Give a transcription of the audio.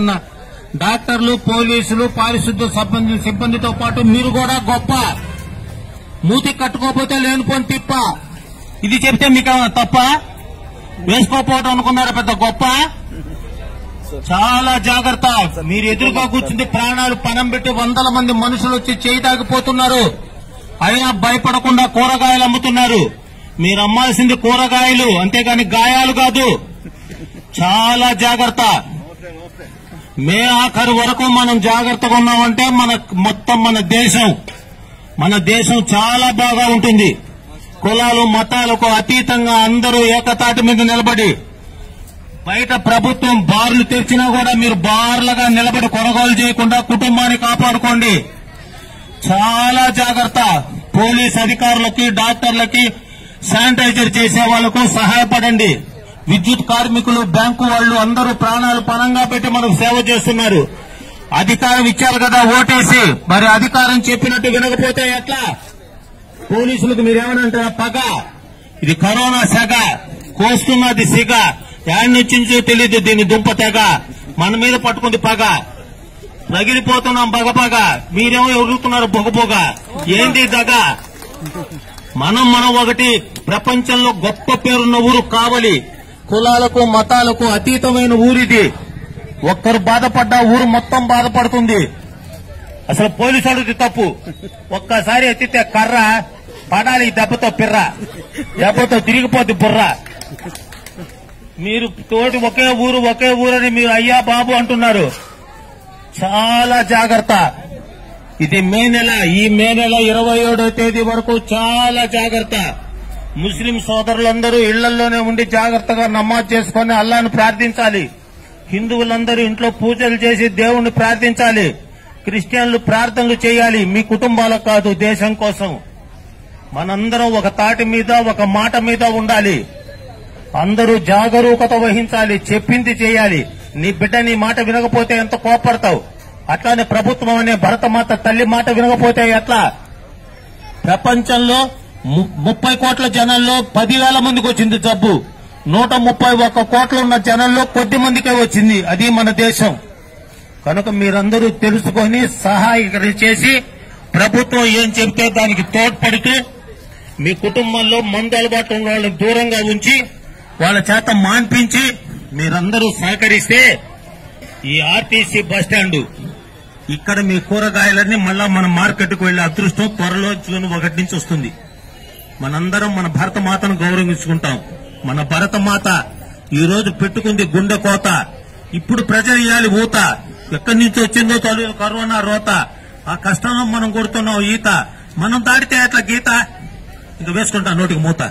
ఉన్న డాక్టర్లు, పోలీసులు, పారిశుద్ధ్య సిబ్బందితో పాటు మీరు కూడా గొప్ప. మూతి కట్టుకోకపోతే లేనిపోని తిప్ప. ఇది చెప్తే మీకేమన్నా తప్ప? వేసుకోకపోవడం అనుకున్నారా పెద్ద గొప్ప? చాలా జాగ్రత్త. మీరు ఎదురుగా కూర్చుంటే ప్రాణాలు పణం పెట్టి వందల మంది మనుషులు వచ్చి చేయి తాగిపోతున్నారు. అయినా భయపడకుండా కూరగాయలు అమ్ముతున్నారు. మీరు అమ్మాల్సింది కూరగాయలు, అంతేగాని గాయాలు కాదు. చాలా జాగ్రత్త. మే ఆఖరు వరకు మనం జాగ్రత్తగా ఉన్నామంటే మన దేశం చాలా బాగా ఉంటుంది. కులాలు, మతాలకు అతీతంగా అందరూ ఏకతాటి మీద నిలబడి, బయట ప్రభుత్వం బార్లు తెరిచినా కూడా మీరు బార్లుగా నిలబడి కొనుగోలు చేయకుండా కుటుంబాన్ని కాపాడుకోండి. చాలా జాగ్రత్త. పోలీస్ అధికారులకి, డాక్టర్లకి, శానిటైజర్ చేసే వాళ్లకు సహాయపడండి. విద్యుత్ కార్మికులు, బ్యాంకు వాళ్లు అందరూ ప్రాణాలు పణంగా పెట్టి మనకు సేవ చేస్తున్నారు. అధికారం ఇచ్చారు కదా ఓటేసి, మరి అధికారం చెప్పినట్టు వినకపోతే ఎట్లా? పోలీసులకు మీరేమనంటారా? పగ. ఇది కరోనా సెగ, కోస్తున్నది సిగ. యాడ్ నుంచో తెలీదు దీని దుంప తెగ. మన మీద పట్టుకుంది పగ. రగిలిపోతున్నాం బగబగ. మీరేమో ఎగురుతున్నారు బొగబొగ. ఏంది దగ? మనం ఒకటి. ప్రపంచంలో గొప్ప పేరున్న ఊరు కావలి. కులాలకు, మతాలకు అతీతమైన ఊరిది. ఒక్కరు బాధపడ్డా ఊరు మొత్తం బాధపడుతుంది. అసలు పోలీసు అడుగుది తప్పు. ఒక్కసారి ఎత్తితే కర్ర పడాలి, దెబ్బతో పిర్ర, దెబ్బతో తిరిగిపోద్ది బుర్ర. మీరు తోటి ఒకే ఊరని మీరు అయ్యా బాబు అంటున్నారు. చాలా జాగ్రత్త. ఇది మే నెల. ఈ మే నెల 27వ తేదీ వరకు చాలా జాగ్రత్త. ముస్లిం సోదరులందరూ ఇళ్లలోనే ఉండి జాగ్రత్తగా నమాజ్ చేసుకుని అల్లాను ప్రార్థించాలి. హిందువులందరూ ఇంట్లో పూజలు చేసి దేవుణ్ణి ప్రార్థించాలి. క్రిస్టియన్లు ప్రార్థనలు చేయాలి. మీ కుటుంబాలకు కాదు, దేశం కోసం. మనందరం ఒక తాటి మీద, ఒక మాట మీద ఉండాలి. అందరూ జాగరూకత వహించాలి. చెప్పింది చేయాలి. నీ బిడ్డ నీ మాట వినకపోతే ఎంత కోపడతావు? అట్లానే ప్రభుత్వం అనే భరతమాత తల్లి మాట వినకపోతే ఎట్లా? ప్రపంచంలో 30 కోట్ల జనంలో 10,000 మందికి వచ్చింది జబ్బు. 131 కోట్ల ఉన్న జనంలో కొద్ది మందికే వచ్చింది. అది మన దేశం. కనుక మీరందరూ తెలుసుకొని సహాయకరి చేసి ప్రభుత్వం ఏం చెబితే దానికి తోడ్పడుతూ మీ కుటుంబంలో మందు అలవాటు ఉన్న వాళ్ళని దూరంగా ఉంచి వాళ్ళ చేత మాన్పించి మీరందరూ సహకరిస్తే ఈ ఆర్టీసీ బస్టాండ్ ఇక్కడ మీ కూరగాయలన్నీ మళ్ళా మన మార్కెట్కు వెళ్లే అదృష్టం త్వరలో జూన్ 1 నుంచి వస్తుంది. మనందరం మన భరతమాతను గౌరవించుకుంటాం. మన భరతమాత ఈ రోజు పెట్టుకుంది గుండె కోత. ఇప్పుడు ప్రజలు ఇవ్వాలి ఊత. ఎక్కడి నుంచి వచ్చిందో తొలి కరోనా రోత. ఆ కష్టంలో మనం కొడుతున్నాం ఈత. మనం దాడితే అట్లా గీత ఇంకా వేసుకుంటాం నోటికి మూత.